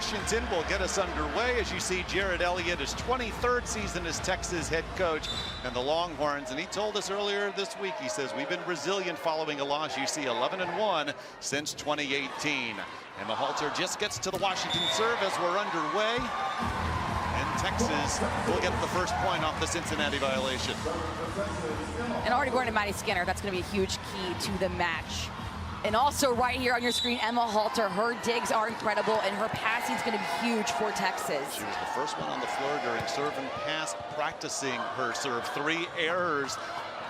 Washington will get us underway. As you see, Jared Elliott, his 23rd season as Texas head coach and the Longhorns. And he told us earlier this week, he says, we've been resilient following a loss. You see 11-1 since 2018. Emma Halter just gets to the Washington serve as we're underway. And Texas will get the first point off the Cincinnati violation. And already going to Maddie Skinner, that's going to be a huge key to the match. And also right here on your screen, Emma Halter, her digs are incredible, and her passing is going to be huge for Texas. She was the first one on the floor during serve and pass, practicing her serve. 3 errors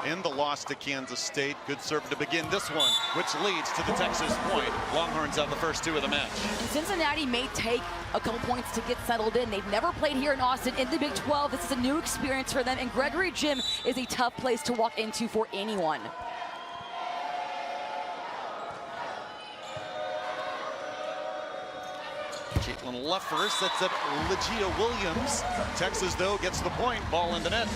in the loss to Kansas State. Good serve to begin this one, which leads to the Texas point. Longhorns have the first 2 of the match. And Cincinnati may take a couple points to get settled in. They've never played here in Austin in the Big 12. This is a new experience for them, and Gregory Gym is a tough place to walk into for anyone. Caitlin Leffer sets up Legia Williams. Texas, though, gets the point. Ball in the net.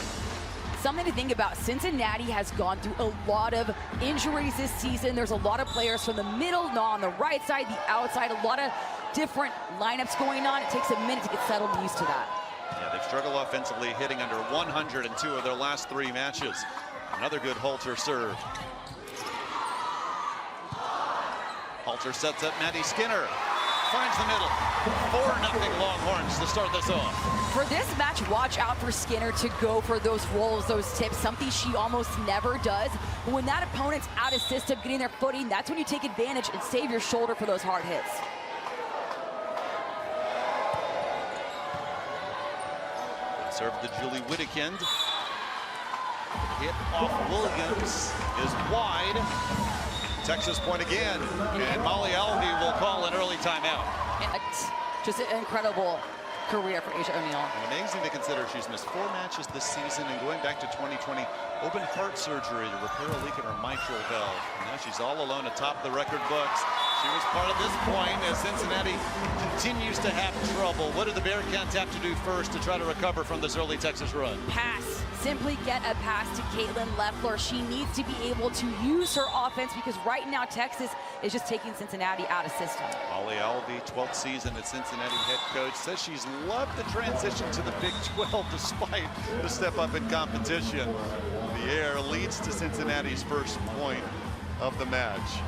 Something to think about. Cincinnati has gone through a lot of injuries this season. There's a lot of players from the middle, on the right side, the outside, a lot of different lineups going on. It takes a minute to get settled and used to that. Yeah, they've struggled offensively, hitting under 100 in 2 of their last 3 matches. Another good Halter serve. Halter sets up Maddie Skinner. Finds the middle. 4-0 Longhorns to start this off. For this match, watch out for Skinner to go for those rolls, those tips, something she almost never does. But when that opponent's out of system, getting their footing, that's when you take advantage and save your shoulder for those hard hits. Serve to Julie Wittekind. Hit off Williams is wide. Texas point again, and Molly Alvey will call an early timeout. Just an incredible career for Asia O'Neal. Amazing to consider she's missed 4 matches this season, and going back to 2020, open heart surgery to repair a leak in her mitral valve. And now she's all alone atop the record books. She was part of this point as Cincinnati continues to have trouble. What do the Bearcats have to do first to try to recover from this early Texas run? Pass. Simply get a pass to Caitlin Leffler. She needs to be able to use her offense because right now Texas is just taking Cincinnati out of system. Molly Alvey, 12th season at Cincinnati head coach, says she's loved the transition to the Big 12 despite the step up in competition. The air leads to Cincinnati's first point of the match.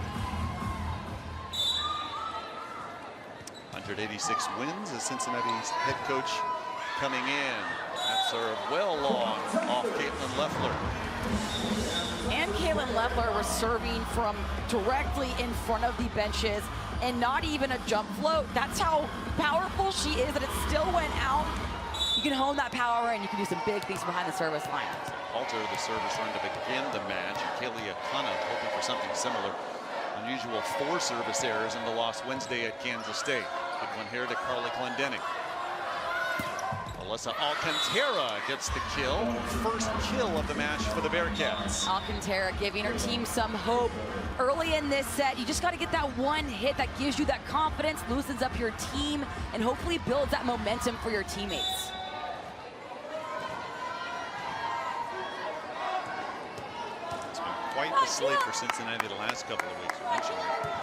186 wins as Cincinnati's head coach coming in. That serve well long off Caitlin Leffler. And Caitlin Leffler was serving from directly in front of the benches and not even a jump float. That's how powerful she is, that it still went out. You can hone that power and you can do some big things behind the service line. Alter the service run to begin the match. And Kaylee Akana hoping for something similar. Unusual 4 service errors in the loss Wednesday at Kansas State. Good one here to Carly Clendenning. Alyssa Alcantara gets the kill. First kill of the match for the Bearcats. Alcantara giving her team some hope. Early in this set, you just got to get that one hit that gives you that confidence, loosens up your team, and hopefully builds that momentum for your teammates. It's been quite the slate for Cincinnati the last couple of weeks. You mentioned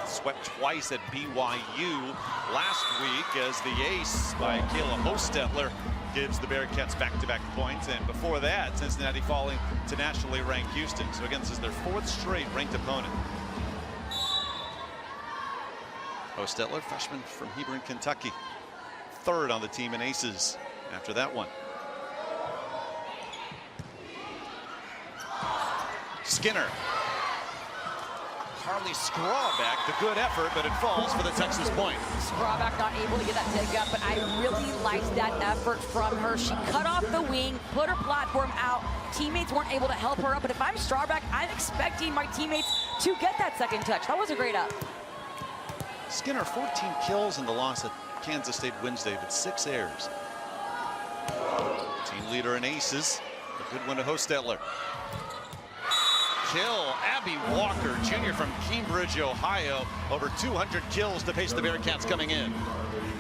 swept twice at BYU last week as the ace by Kayla Hostetler gives the Bearcats back-to-back points, and before that, Cincinnati falling to nationally ranked Houston. So again, this is their 4th straight ranked opponent. Hostetler, freshman from Hebron, Kentucky, 3rd on the team in aces after that one. Skinner. Carly Skrawback, the good effort, but it falls for the Texas point. Skrawback not able to get that dig up, but I really liked that effort from her. She cut off the wing, put her platform out. Teammates weren't able to help her up, but if I'm Skrawback, I'm expecting my teammates to get that second touch. That was a great up. Skinner, 14 kills in the loss at Kansas State Wednesday, but 6 errors. Team leader in aces. A good one to Hostetler. Kill, Abby Walker, junior from Cambridge, Ohio. Over 200 kills to pace the Bearcats coming in.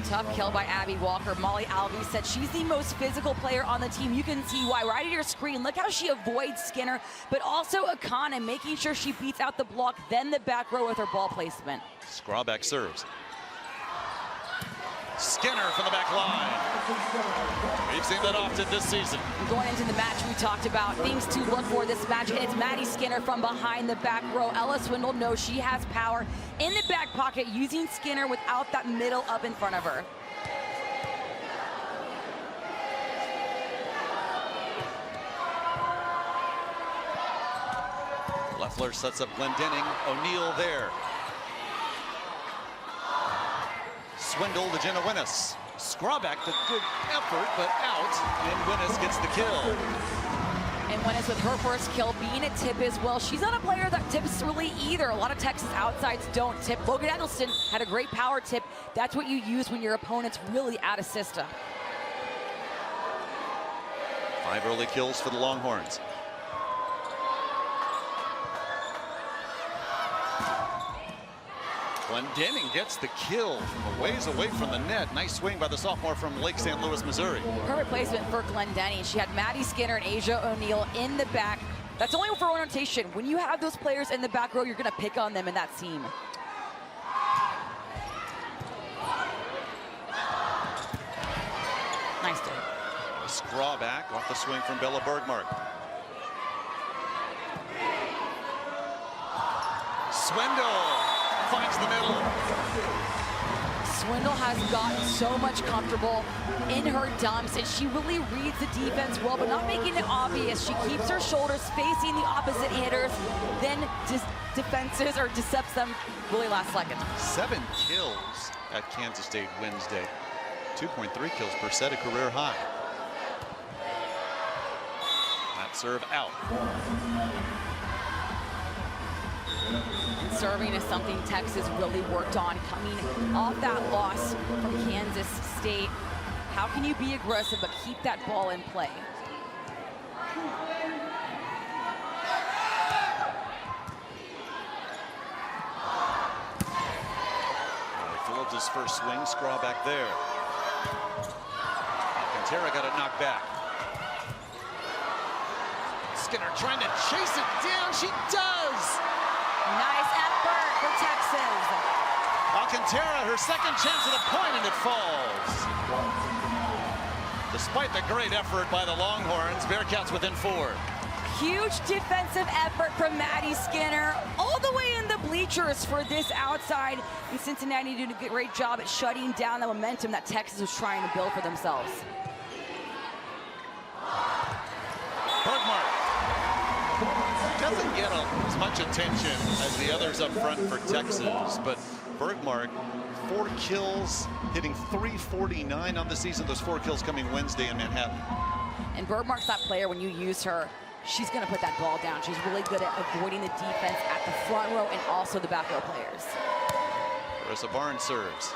Tough kill by Abby Walker. Molly Alvey said she's the most physical player on the team. You can see why right at your screen. Look how she avoids Skinner, but also Akana making sure she beats out the block, then the back row with her ball placement. Skrawback serves. Skinner from the back line. We've seen that often this season. Going into the match, we talked about things to look for this match, and it's Maddie Skinner from behind the back row. Ella Swindle knows she has power in the back pocket, using Skinner without that middle up in front of her. Leffler sets up Glendenning. O'Neal there. Swindle to Jenna Winnes. Scrawback, the good effort, but out, and Winnes gets the kill. And Winnes with her first kill, being a tip as well. She's not a player that tips really either. A lot of Texas outsides don't tip. Logan Eggleston had a great power tip. That's what you use when your opponent's really out of system. 5 early kills for the Longhorns. Glendenning gets the kill from a ways away from the net. Nice swing by the sophomore from Lake St. Louis, Missouri. Perfect placement for Glendenning. She had Maddie Skinner and Asia O'Neal in the back. That's only for rotation. When you have those players in the back row, you're going to pick on them in that seam. Nice day. Scrawback off the swing from Bella Bergmark. Swindle finds the middle. Swindle has gotten so much comfortable in her dumps, and she really reads the defense well, but not making it obvious. She keeps her shoulders facing the opposite hitters, then defenses or decepts them really last second. 7 kills at Kansas State Wednesday. 2.3 kills per set, a career high. That serve out. And serving is something Texas really worked on coming off that loss from Kansas State. How can you be aggressive but keep that ball in play? Phillips' his first swing, Scrawback there. Alcantara got it knocked back. Skinner trying to chase it down. She does! Nice effort for Texas. Alcantara, her second chance at a point, and it falls. Despite the great effort by the Longhorns, Bearcats within 4. Huge defensive effort from Maddie Skinner, all the way in the bleachers for this outside. And Cincinnati did a great job at shutting down the momentum that Texas was trying to build for themselves. Bergmark doesn't get as much attention as the others up front for Texas, but Bergmark, 4 kills, hitting .349 on the season. Those 4 kills coming Wednesday in Manhattan. And Bergmark's that player, when you use her, she's going to put that ball down. She's really good at avoiding the defense at the front row and also the back row players. Carissa Barnes serves.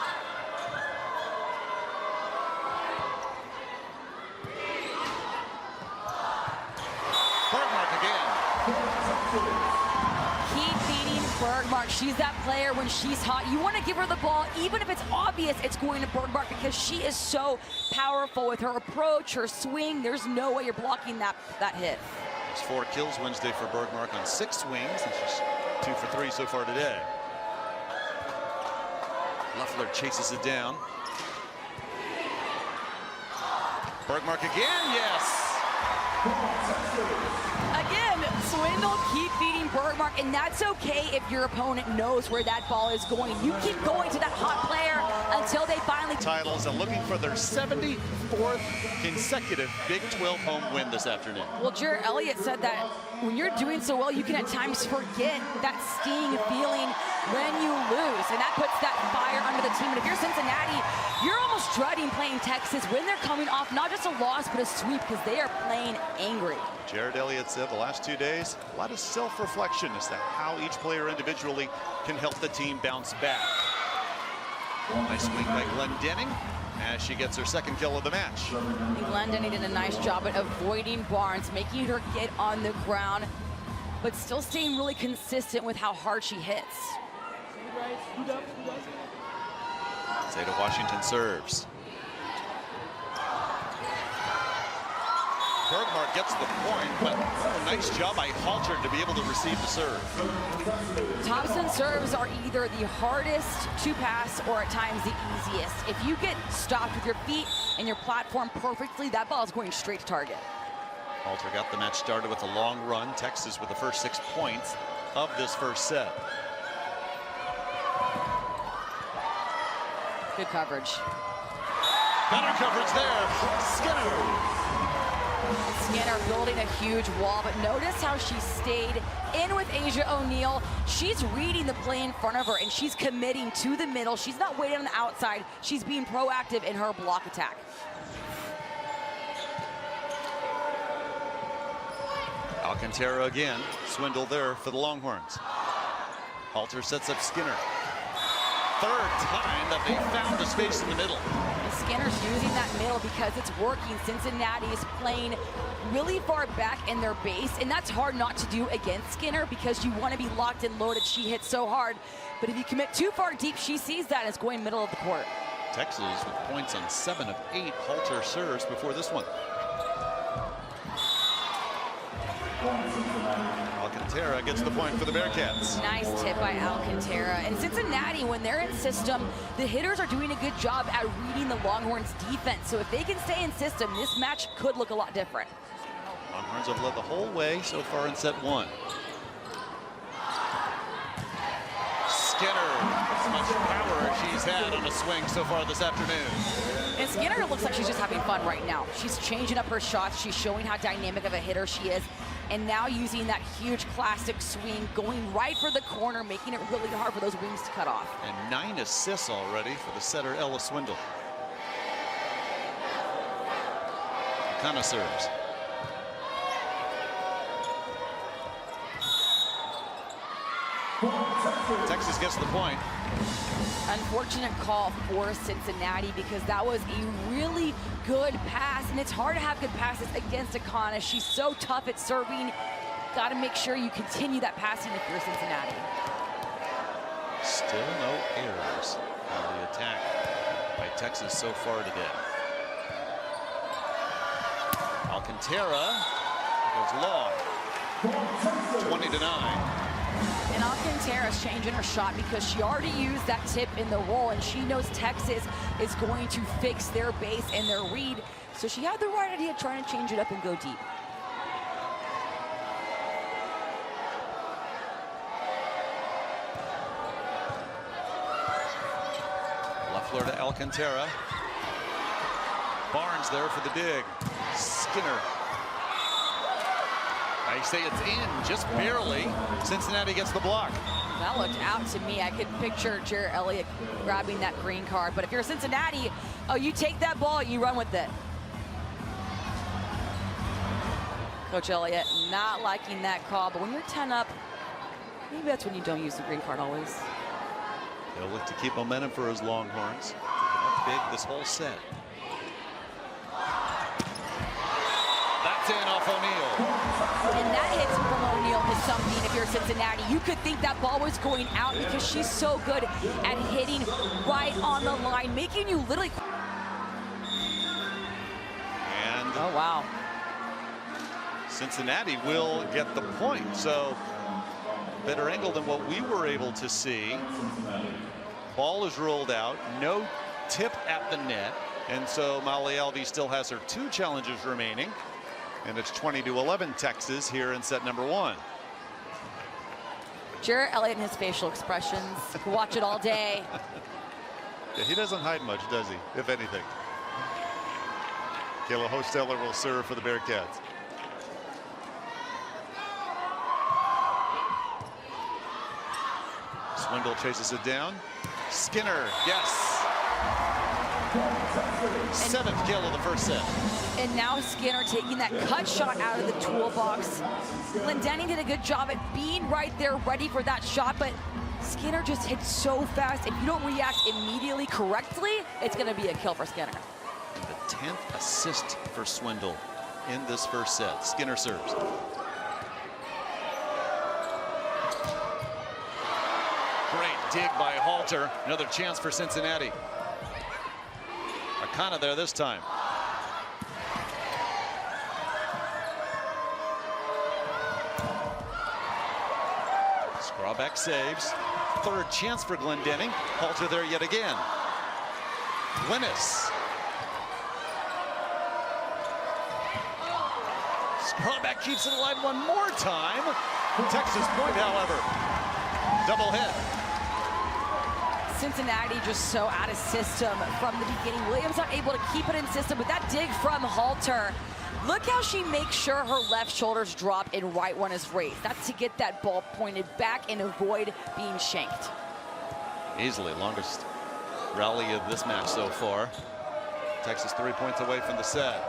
Bergmark again. Keep beating Bergmark. She's that player when she's hot. You want to give her the ball, even if it's obvious it's going to Bergmark, because she is so powerful with her approach, her swing. There's no way you're blocking that hit. There's 4 kills Wednesday for Bergmark on 6 swings, and she's 2 for 3 so far today. Leffler chases it down. Bergmark again, yes! Again, Swindle keep beating Bergmark, and that's okay if your opponent knows where that ball is going. You keep going to that hot player until they finally... Titles and looking for their 74th consecutive Big 12 home win this afternoon. Well, Jared Elliott said that when you're doing so well, you can at times forget that sting feeling when you lose, and that puts that fire under the team. And if you're Cincinnati, you're almost dreading playing Texas when they're coming off not just a loss, but a sweep, because they are playing angry. Jared Elliott said the last 2 days, a lot of self-reflection as to how each player individually can help the team bounce back. Nice swing by Glendenning as she gets her 2nd kill of the match. And Glendenning did a nice job at avoiding Barnes, making her get on the ground, but still staying really consistent with how hard she hits. Zeta Washington serves. Bergmark gets the point, but a nice job by Halter to be able to receive the serve. Thompson's serves are either the hardest to pass or at times the easiest. If you get stopped with your feet and your platform perfectly, that ball is going straight to target. Halter got the match started with a long run. Texas with the first 6 points of this first set. Good coverage. Better coverage there. Skinner. Skinner building a huge wall, but notice how she stayed in with Asia O'Neal. She's reading the play in front of her, and she's committing to the middle. She's not waiting on the outside. She's being proactive in her block attack. Alcantara again. Swindle there for the Longhorns. Halter sets up Skinner. Third time that they found the space in the middle. And Skinner's using that middle because it's working. Cincinnati is playing really far back in their base, and that's hard not to do against Skinner because you want to be locked and loaded. She hits so hard, but if you commit too far deep, she sees that and it's going middle of the court. Texas with points on 7 of 8 Halter serves before this one. Alcantara gets the point for the Bearcats. Nice tip by Alcantara. And Cincinnati, when they're in system, the hitters are doing a good job at reading the Longhorns' defense. So if they can stay in system, this match could look a lot different. Longhorns have led the whole way so far in set 1. Skinner, as much power as she's had on a swing so far this afternoon. And Skinner looks like she's just having fun right now. She's changing up her shots. She's showing how dynamic of a hitter she is. And now using that huge classic swing, going right for the corner, making it really hard for those wings to cut off. And 9 assists already for the setter, Ella Swindle. Kind of serves. Texas gets the point. Unfortunate call for Cincinnati because that was a really good pass, and it's hard to have good passes against Akana. She's so tough at serving. Got to make sure you continue that passing if you're Cincinnati. Still no errors on the attack by Texas so far today. Alcantara goes long, 20-9. And Alcantara's changing her shot because she already used that tip in the roll, and she knows Texas is going to fix their base and their read. So she had the right idea trying to change it up and go deep. Leffler to Alcantara. Barnes there for the dig. Skinner. I say it's in, just barely. Cincinnati gets the block. That looked out to me. I could picture Jarrett Elliott grabbing that green card. But if you're Cincinnati, oh, you take that ball, you run with it. Coach Elliott not liking that call, but when you're 10 up, maybe that's when you don't use the green card always. They'll look to keep momentum for his Longhorns. Up big this whole set. That's in off O'Neal. And that hit from O'Neal is something. If you're Cincinnati, you could think that ball was going out because she's so good at hitting right on the line, making you literally. And oh, wow. Cincinnati will get the point. So better angle than what we were able to see. Ball is rolled out, no tip at the net. And so Molly Alvey still has her 2 challenges remaining. And it's 20-11 Texas here in set number 1. Jarrett Elliott and his facial expressions. You can watch it all day. Yeah, he doesn't hide much, does he? If anything. Kayla Hosteller will serve for the Bearcats. Swindle chases it down. Skinner, yes. 7th kill of the first set. And now Skinner taking that cut shot out of the toolbox. Glendenning did a good job at being right there ready for that shot, but Skinner just hits so fast. If you don't react immediately correctly, it's going to be a kill for Skinner. And the 10th assist for Swindle in this first set. Skinner serves. Great dig by Halter. Another chance for Cincinnati. Akana there this time. Strawback saves. Third chance for Glendenning. Halter there yet again. Linus. Strawback keeps it alive one more time. Texas point, however. Double hit. Cincinnati just so out of system from the beginning. Williams not able to keep it in system, but that dig from Halter. Look how she makes sure her left shoulders drop and right one is raised. That's to get that ball pointed back and avoid being shanked. Easily longest rally of this match so far. Texas 3 points away from the set.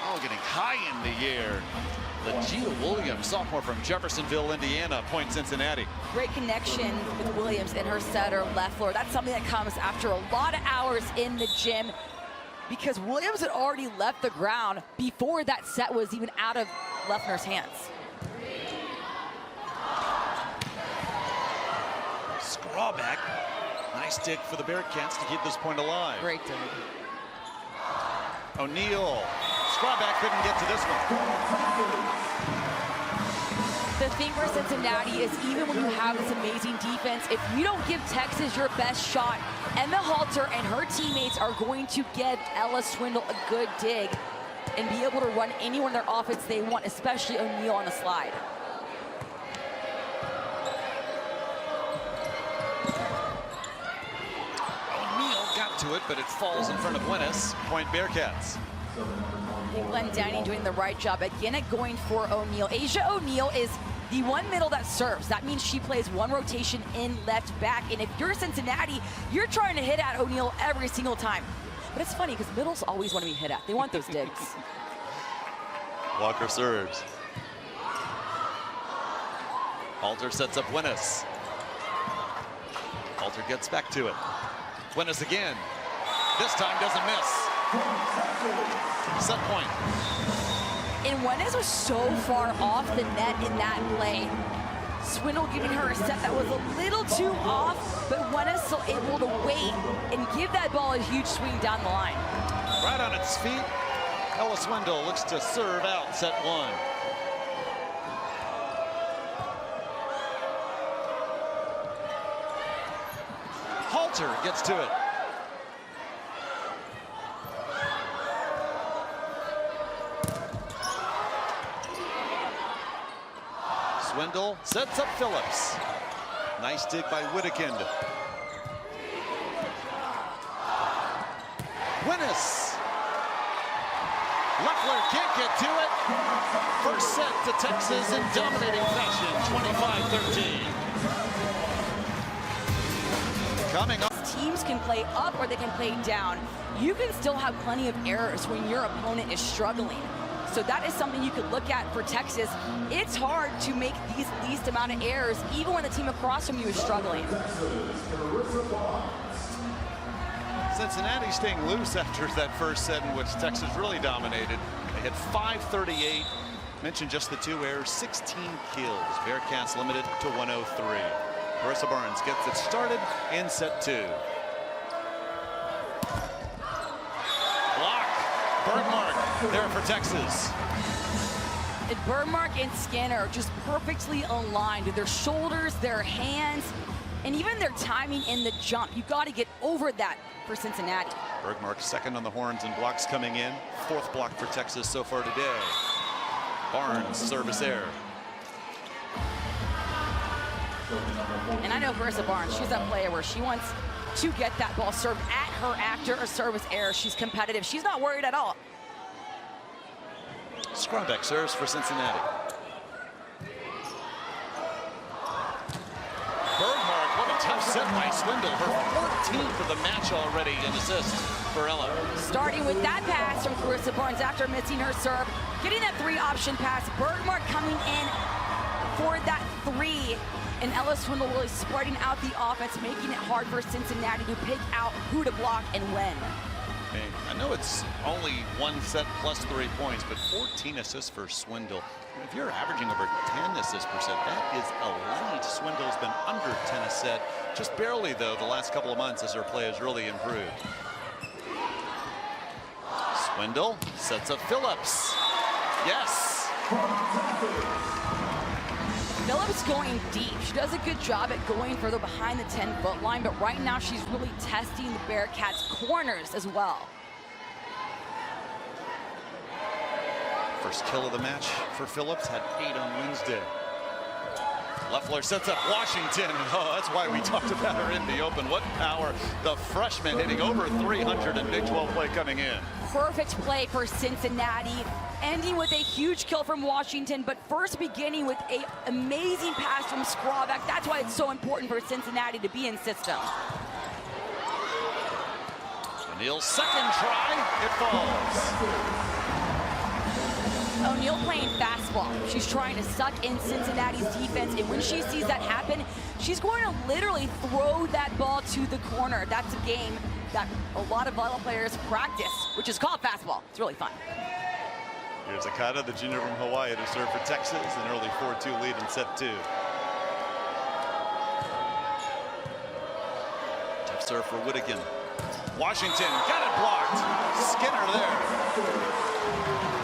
Oh, getting high in the air. Legia Williams, sophomore from Jeffersonville, Indiana, point Cincinnati. Great connection with Williams and her setter, Leffler. That's something that comes after a lot of hours in the gym, because Williams had already left the ground before that set was even out of Leffner's hands. Strawback, nice dig for the Bearcats to keep this point alive. Great dig. O'Neal, Strawback couldn't get to this one. The thing for Cincinnati is, even when you have this amazing defense, if you don't give Texas your best shot, Emma Halter and her teammates are going to give Ella Swindle a good dig and be able to run anyone their offense they want, especially O'Neal on the slide. O'Neal got to it, but it falls in front of Winnis. Point Bearcats. Glendenning doing the right job again at going for O'Neal. Asia O'Neal is the one middle that serves. That means she plays one rotation in left back. And if you're Cincinnati, you're trying to hit at O'Neal every single time. But it's funny because middles always want to be hit at. They want those digs. Walker serves. Halter sets up Winnis. Halter gets back to it. Winnis again. This time doesn't miss. Set point. And Winnis was so far off the net in that play. Swindle giving her a set that was a little too off, but Winnis still able to wait and give that ball a huge swing down the line. Right on its feet, Ella Swindle looks to serve out set one. Halter gets to it. Swindle sets up Phillips. Nice dig by Whittakind. Winnis. Leffler can't get to it. First set to Texas in dominating fashion, 25-13. Coming up. Teams can play up or they can play down. You can still have plenty of errors when your opponent is struggling. So that is something you could look at for Texas. It's hard to make these least amount of errors, even when the team across from you is struggling. Cincinnati staying loose after that first set in which Texas really dominated. They had 538. Mentioned just the two errors, 16 kills. Bearcats limited to 103. Carissa Barnes gets it started in set two. Block. Bergmark there for Texas. And Bergmark and Skinner are just perfectly aligned with their shoulders, their hands, and even their timing in the jump. You got to get over that for Cincinnati. Bergmark second on the horns and blocks coming in. Fourth block for Texas so far today. Barnes service error. And I know Carissa Barnes, she's that player where she wants to get that ball served at her after a service error. She's competitive. She's not worried at all. Strawback serves for Cincinnati. Bergmark, what a tough set by Swindle. Her 14th of the match already in assists for Ella. Starting with that pass from Carissa Barnes after missing her serve. Getting that three-option pass. Bergmark coming in for that three. And Ella Swindle really spreading out the offense, making it hard for Cincinnati to pick out who to block and when. I know it's only one set plus 3 points, but 14 assists for Swindle. If you're averaging over 10 assists per set, that is elite. Swindle's been under 10 a set, just barely though the last couple of months as her play has really improved. Swindle sets up Phillips. Yes. Phillips going deep. She does a good job at going further behind the 10-foot line, but right now she's really testing the Bearcats' corners as well. First kill of the match for Phillips, had 8 on Wednesday. Loeffler sets up Washington. Oh, that's why we talked about her in the open. What power. The freshman hitting over 300 in Big 12 play coming in. Perfect play for Cincinnati, ending with a huge kill from Washington, but first beginning with an amazing pass from Skrawbeck. That's why it's so important for Cincinnati to be in system. O'Neal's second try, it falls. O'Neal playing fastball. She's trying to suck in Cincinnati's defense, and when she sees that happen, she's going to literally throw that ball to the corner. That's a game that a lot of volleyball players practice, which is called fastball. It's really fun. Here's Akata, the junior from Hawaii, to serve for Texas, an early 4-2 lead in set 2. Tough serve for Whittigan. Washington got it blocked. Skinner there.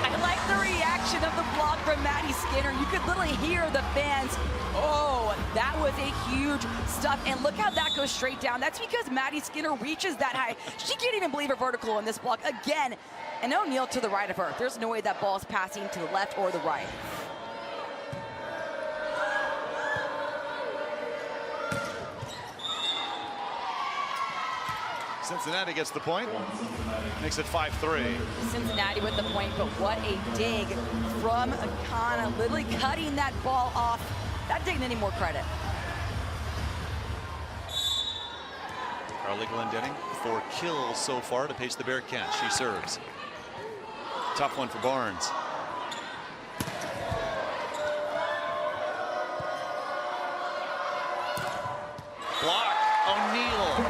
I like the reaction of the block from Maddie Skinner. You could literally hear the fans. Oh, that was a huge stuff. And look how that goes straight down. That's because Maddie Skinner reaches that high. She can't even believe her vertical in this block again. And O'Neal to the right of her. There's no way that ball is passing to the left or the right. Cincinnati gets the point, makes it 5-3. Cincinnati with the point, but what a dig from Akana, literally cutting that ball off. That didn't any more credit. Carly Glendenning, 4 kills so far to pace the Bearcats. She serves. Tough one for Barnes. Block, O'Neal.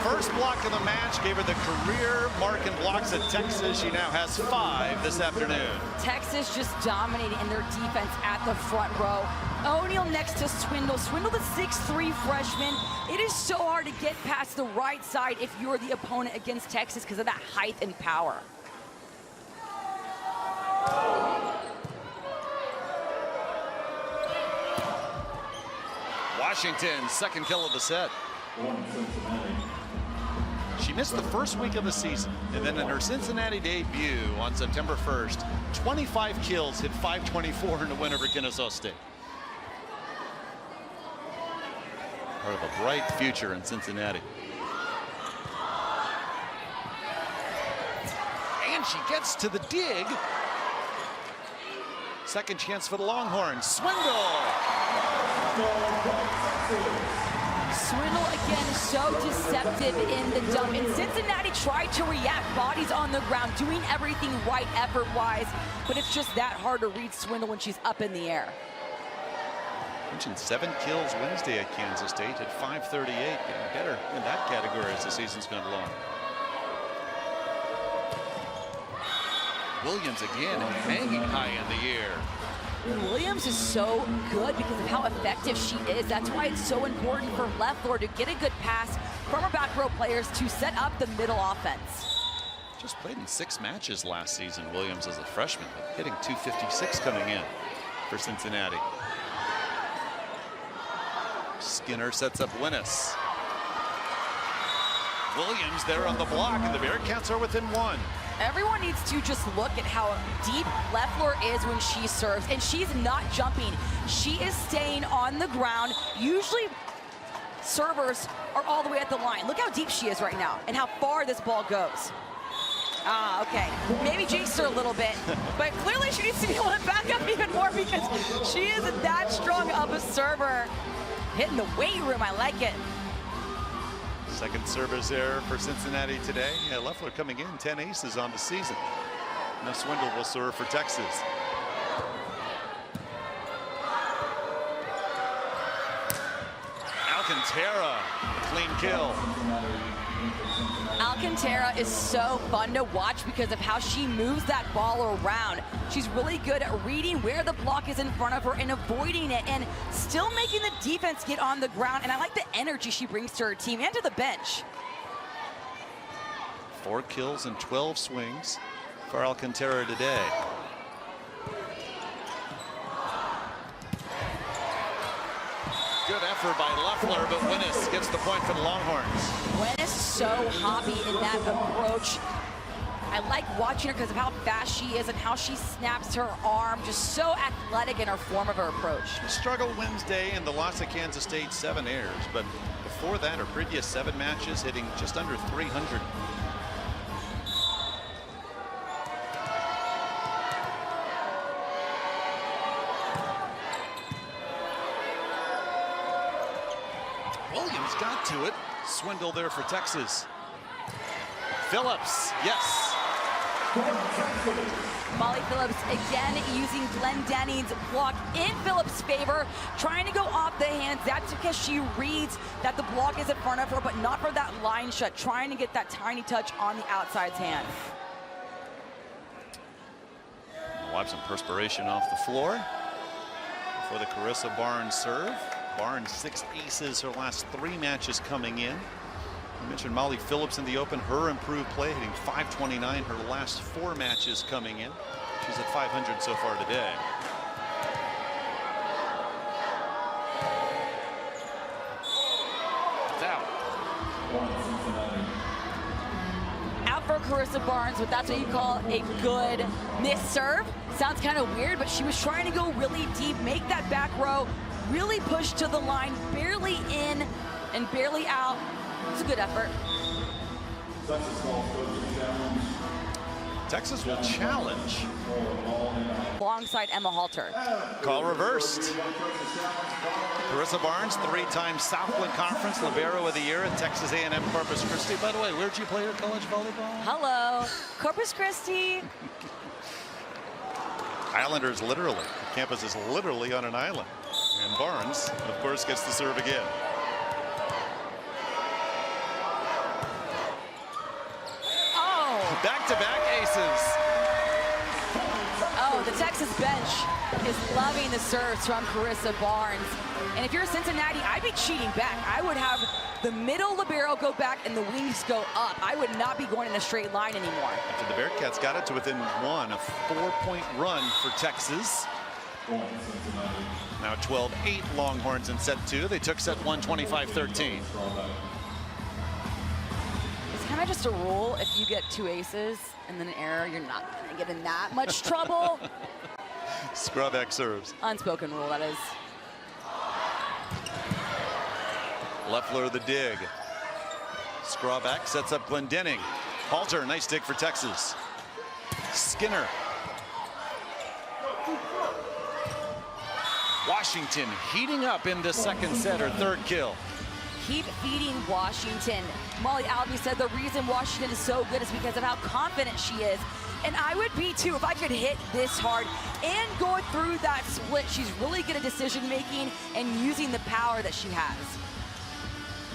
First block of the match, gave her the career mark in blocks at Texas. She now has 5 this afternoon. Texas just dominating in their defense at the front row. O'Neal next to Swindle. Swindle, the 6'3" freshman. It is so hard to get past the right side if you're the opponent against Texas because of that height and power. Washington, second kill of the set. She missed the first week of the season, and then in her Cincinnati debut on September 1st, 25 kills, hit .524 in the win over Kennesaw State. Part of a bright future in Cincinnati. And she gets to the dig. Second chance for the Longhorns. Swindle! Swindle again so deceptive in the dump, and Cincinnati tried to react, bodies on the ground, doing everything right effort-wise, but it's just that hard to read Swindle when she's up in the air. Mentioned 7 kills Wednesday at Kansas State at .538, getting better in that category as the season's gone along. Williams again hanging high in the air. Williams is so good because of how effective she is. That's why it's so important for Loeffler to get a good pass from her back row players to set up the middle offense. Just played in 6 matches last season, Williams as a freshman, but hitting .256 coming in for Cincinnati. Skinner sets up Winnis. Williams there on the block, and the Bearcats are within 1. Everyone needs to just look at how deep Loeffler is when she serves, and she's not jumping. She is staying on the ground. Usually servers are all the way at the line. Look how deep she is right now and how far this ball goes. Ah, okay. Maybe jinxed her a little bit, but clearly she needs to be able to back up even more because she is that strong of a server. Hitting the weight room, I like it. Second service error for Cincinnati today. Yeah, Loeffler coming in 10 aces on the season. Now Swindle will serve for Texas. Alcantara, a clean kill. Alcantara is so fun to watch because of how she moves that ball around. She's really good at reading where the block is in front of her and avoiding it and still making the defense get on the ground. And I like the energy she brings to her team and to the bench. 4 kills and 12 swings for Alcantara today. effort by Leffler, but Winnis gets the point for the Longhorns. Winnis so hoppy in that approach. I like watching her because of how fast she is and how she snaps her arm. Just so athletic in her form of her approach. She struggled Wednesday in the loss of Kansas State, 7 errors, but before that, her previous 7 matches hitting just under 300. Williams got to it. Swindle there for Texas. Phillips, yes. Molly Phillips again using Glendenning's block in Phillips' favor, trying to go off the hands. That's because she reads that the block is in front of her, but not for that line shut, trying to get that tiny touch on the outside's hand. Wipe some perspiration off the floor before the Carissa Barnes serve. Barnes 6 aces her last 3 matches coming in. I mentioned Molly Phillips in the open, her improved play, hitting .529 her last 4 matches coming in. She's at .500 so far today. It's out. Out for Carissa Barnes, but that's what you call a good missed serve. Sounds kind of weird, but she was trying to go really deep, make that back row, really push to the line, barely in and barely out. It's a good effort. Texas will challenge. Alongside Emma Halter. Call reversed. Carissa Barnes, 3-time Southland Conference Libero of the Year at Texas A&M Corpus Christi. By the way, where'd you play your college volleyball? Hello, Corpus Christi. Islanders literally. The campus is literally on an island. And Barnes, of course, gets the serve again. Back-to-back aces. Oh, the Texas bench is loving the serves from Carissa Barnes. And if you're Cincinnati, I'd be cheating back. I would have the middle libero go back and the wings go up. I would not be going in a straight line anymore. After the Bearcats got it to within 1, a 4-point run for Texas. Now 12-8 Longhorns in set 2. They took set 1, 25-13. Kind of just a rule, if you get 2 aces and then an error, you're not going to get in that much trouble. Scrubback serves. Unspoken rule, that is. Leffler the dig. Scrubback sets up Glendenning. Halter, nice dig for Texas. Skinner. Washington heating up in the second set, or third kill. Keep feeding Washington. Molly Albee said the reason Washington is so good is because of how confident she is. And I would be too if I could hit this hard and go through that split. She's really good at decision making and using the power that she has.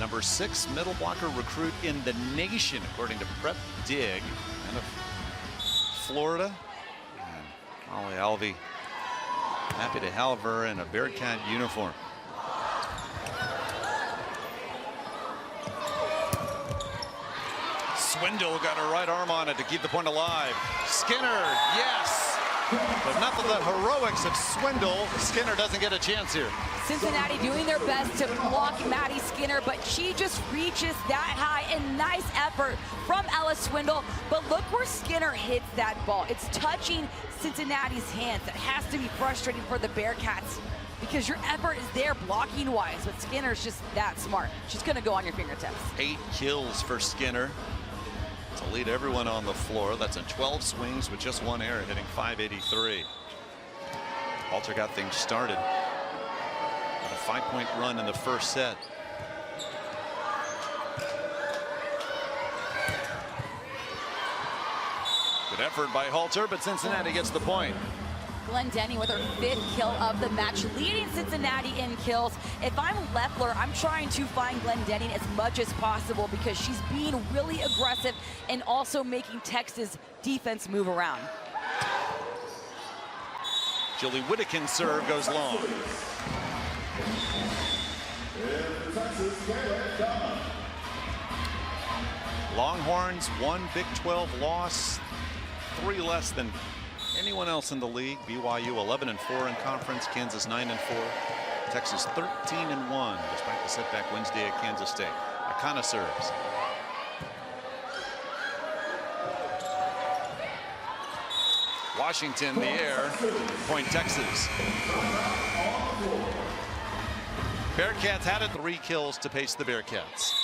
Number 6 middle blocker recruit in the nation, according to Prep Dig. And of Florida. And Molly Albee, happy to have her in a Bearcat uniform. Swindle got her right arm on it to keep the point alive. Skinner, yes. But not the heroics of Swindle. Skinner doesn't get a chance here. Cincinnati doing their best to block Maddie Skinner, but she just reaches that high, and nice effort from Ella Swindle. But look where Skinner hits that ball. It's touching Cincinnati's hands. That has to be frustrating for the Bearcats because your effort is there blocking wise, but Skinner's just that smart. She's gonna go on your fingertips. 8 kills for Skinner to lead everyone on the floor. That's in 12 swings with just 1 error, hitting .583. Halter got things started. A 5-point run in the first set. Good effort by Halter, but Cincinnati gets the point. Glendenning with her 5th kill of the match, leading Cincinnati in kills. If I'm Leffler, I'm trying to find Glendenning as much as possible because she's being really aggressive and also making Texas defense move around. Julie Whittakin's serve goes long. Longhorns, 1 Big 12 loss, 3 less than anyone else in the league. BYU 11-4 in conference, Kansas 9-4. Texas 13-1 despite the setback Wednesday at Kansas State. Akana serves. Washington in the air. Point Texas. Bearcats had it. 3 kills to pace the Bearcats.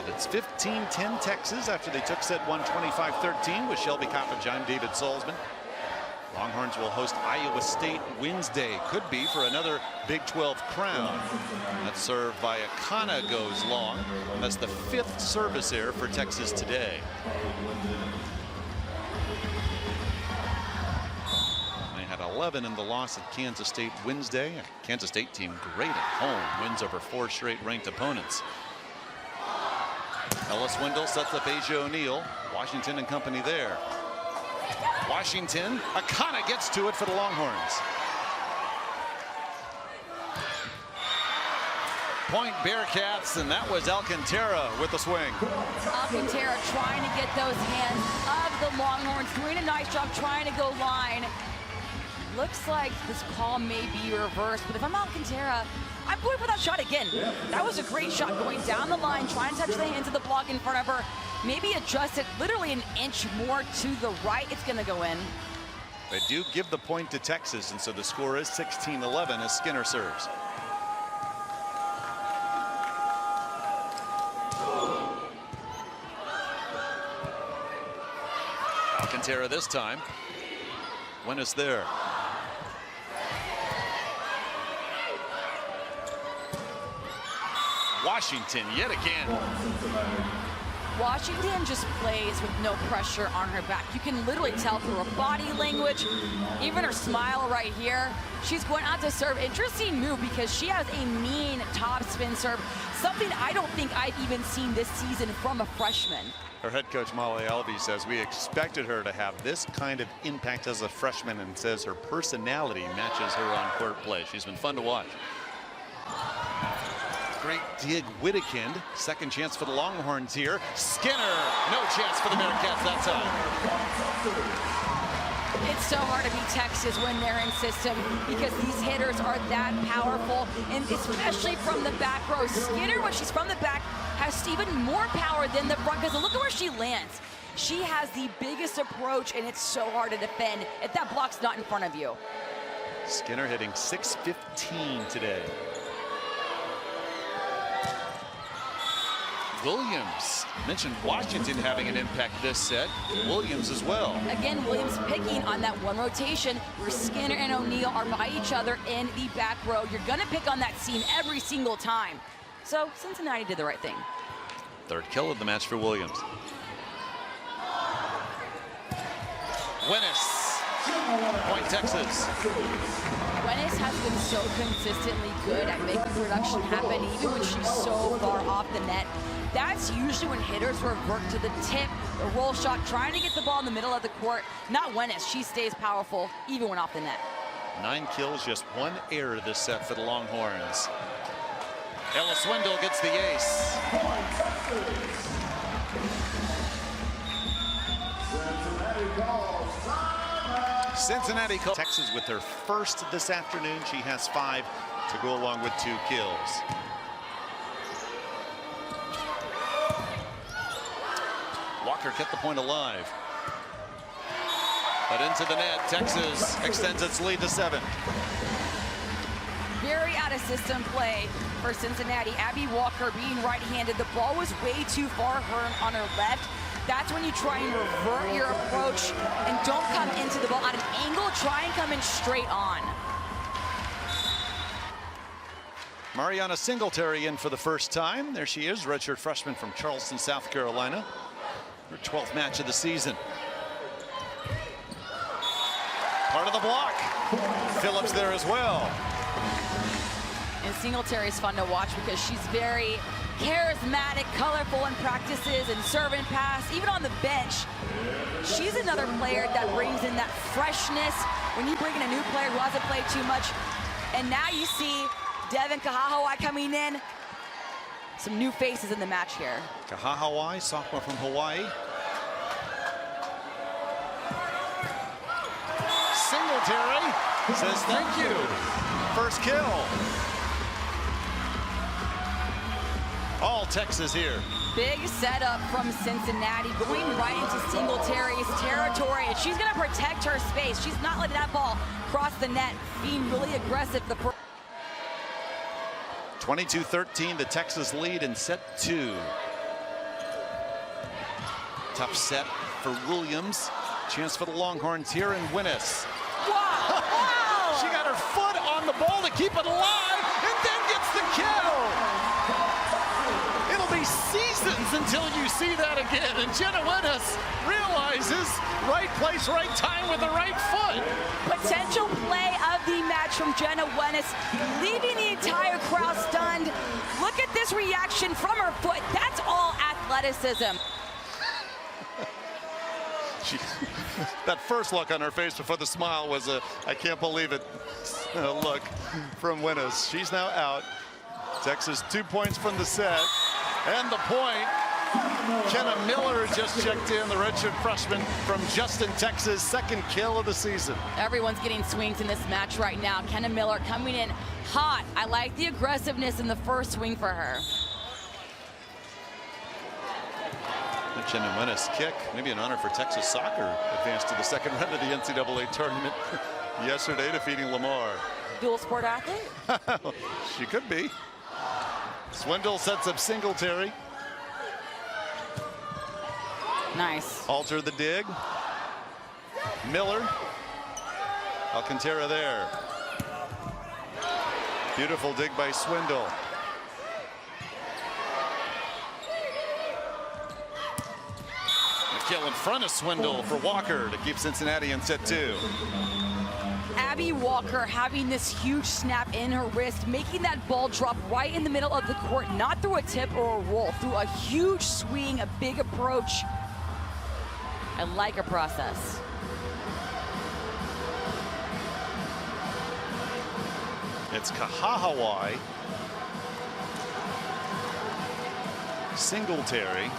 It's 15-10 Texas after they took set 1 25-13 with Shelby Coppage. I'm David Salzman. Longhorns will host Iowa State Wednesday. Could be for another Big 12 crown. That serve by Akana goes long. That's the 5th service error for Texas today. They had 11 in the loss at Kansas State Wednesday. A Kansas State team great at home. Wins over 4 straight ranked opponents. Ellis Wendell sets up Asia O'Neal. Washington and company there. Washington, Akana gets to it for the Longhorns. Point Bearcats, and that was Alcantara with the swing. Alcantara trying to get those hands of the Longhorns, doing a nice job trying to go line. Looks like this call may be reversed, but if I'm Alcantara, I'm going for that shot again. That was a great shot going down the line, trying to touch the hands of the block in front of her. Maybe adjust it literally an inch more to the right. It's going to go in. They do give the point to Texas, and so the score is 16-11 as Skinner serves. Alcantara this time. When is there? Washington yet again. Washington just plays with no pressure on her back. You can literally tell through her body language, even her smile right here. She's going out to serve. Interesting move because she has a mean top spin serve, something I don't think I've even seen this season from a freshman. Her head coach Molly Alvey says we expected her to have this kind of impact as a freshman, and says her personality matches her on court play. She's been fun to watch. Great dig, Whittekind. Second chance for the Longhorns here. Skinner, no chance for the Bearcats that time. It's so hard to beat Texas when they're in system because these hitters are that powerful, and especially from the back row. Skinner, when she's from the back, has even more power than the front, because look at where she lands. She has the biggest approach, and it's so hard to defend if that block's not in front of you. Skinner hitting .615 today. Williams, mentioned Washington having an impact this set. Williams as well. Again, Williams picking on that one rotation where Skinner and O'Neal are by each other in the back row. You're going to pick on that seam every single time. So Cincinnati did the right thing. Third kill of the match for Williams. Winnis, point Texas. Winnis has been so consistently good at making production happen, even when she's so far off the net. That's usually when hitters revert to the tip, the roll shot, trying to get the ball in the middle of the court. Not Winnis. She stays powerful, even when off the net. 9 kills, just 1 error this set for the Longhorns. Ellis Wendell gets the ace. Cincinnati calls Texas with her first this afternoon. She has 5 to go along with 2 kills. Walker kept the point alive. But into the net, Texas extends its lead to 7. Very out of system play for Cincinnati. Abby Walker being right-handed. The ball was way too far on her left. That's when you try and revert your approach and don't come into the ball at an angle. Try and come in straight on. Mariana Singletary in for the first time. There she is, redshirt freshman from Charleston, South Carolina. Her 12th match of the season. Part of the block. Phillips there as well. And Singletary is fun to watch because she's very charismatic, colorful in practices and serve and pass, even on the bench. She's another player that brings in that freshness when you bring in a new player who hasn't played too much. And now you see Devin Kahahawai coming in. Some new faces in the match here. Kahahawai, sophomore from Hawaii. Singletary says thank you. First kill. All Texas here. Big setup from Cincinnati, going right into Singletary's territory, and she's going to protect her space. She's not letting that ball cross the net, being really aggressive. 22-13, the Texas lead in set 2. Tough set for Williams. Chance for the Longhorns here in Winnis. Wow! Wow! She got her foot on the ball to keep it alive, and then gets the kill. It'll be seasons until you see that again. And Jenna Winnis realizes right place, right time with the right foot. Potential play of the match from Jenna Winnis, leaving the entire crowd stunned. Look at this reaction from her foot. That's all athleticism. That first look on her face before the smile was a I can't believe it look from Winnis. She's now out. Texas 2 points from the set. And the point, Kenna Miller just checked in, the redshirt freshman from Justin, Texas, second kill of the season. Everyone's getting swings in this match right now. Kenna Miller coming in hot. I like the aggressiveness in the first swing for her. Jenna Winnis kick, maybe an honor for Texas soccer, advanced to the second round of the NCAA tournament yesterday, defeating Lamar. Dual sport athlete? She could be. Swindle sets up Singletary. Nice. Alter the dig. Miller. Alcantara there. Beautiful dig by Swindle. Kill in front of Swindle for Walker to keep Cincinnati in set 2. Abby Walker having this huge snap in her wrist, making that ball drop right in the middle of the court, not through a tip or a roll, through a huge swing, a big approach. I like her process. It's Kahahawai, Singletary,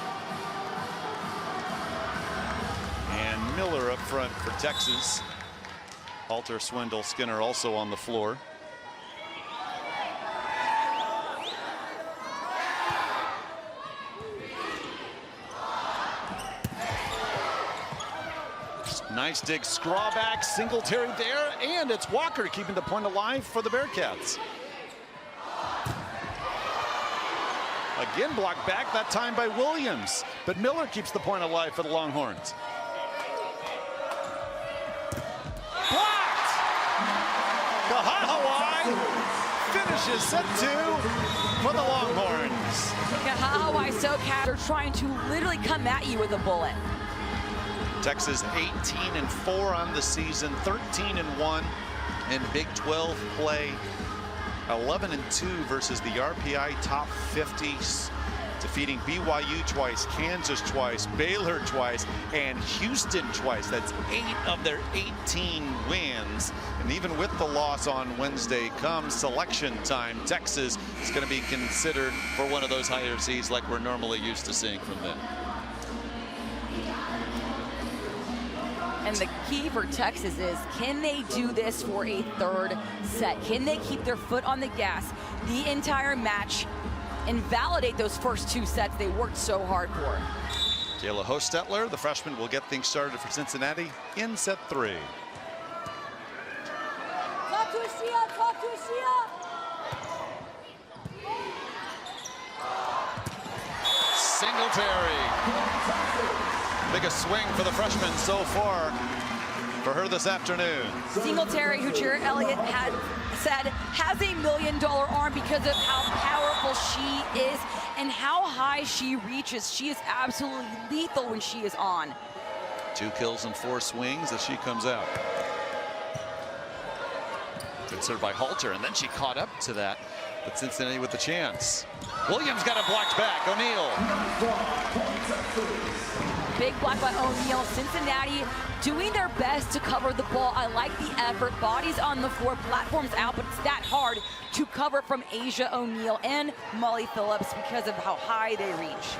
and Miller up front for Texas. Alter, Swindle, Skinner also on the floor. Nice dig, Scrawback, Singletary there, and it's Walker keeping the point alive for the Bearcats. Again blocked back, that time by Williams, but Miller keeps the point alive for the Longhorns. Blocked! Kahahawai finishes set 2 for the Longhorns. Kahahawai SoCat are trying to literally come at you with a bullet. Texas 18-4 on the season, 13-1 in Big 12 play, 11-2 versus the RPI top 50s, defeating BYU twice, Kansas twice, Baylor twice, and Houston twice. That's 8 of their 18 wins. And even with the loss on Wednesday, come selection time, Texas is going to be considered for one of those higher seeds like we're normally used to seeing from them. And the key for Texas is, can they do this for a third set? Can they keep their foot on the gas the entire match and validate those first 2 sets they worked so hard for? Kayla Hostetler, the freshman, will get things started for Cincinnati in set 3. Talk to Ashia, talk to Ashia. Singletary. Biggest swing for the freshman so far for her this afternoon. Singletary, who Jared Elliott had said has $1 million arm because of how powerful she is and how high she reaches. She is absolutely lethal when she is on. 2 kills and 4 swings as she comes out. Good serve by Halter, and then she caught up to that. But Cincinnati with the chance. Williams got it blocked back. O'Neal. Big block by O'Neal. Cincinnati doing their best to cover the ball. I like the effort. Bodies on the floor, platforms out, but it's that hard to cover from Asia O'Neal and Molly Phillips because of how high they reach.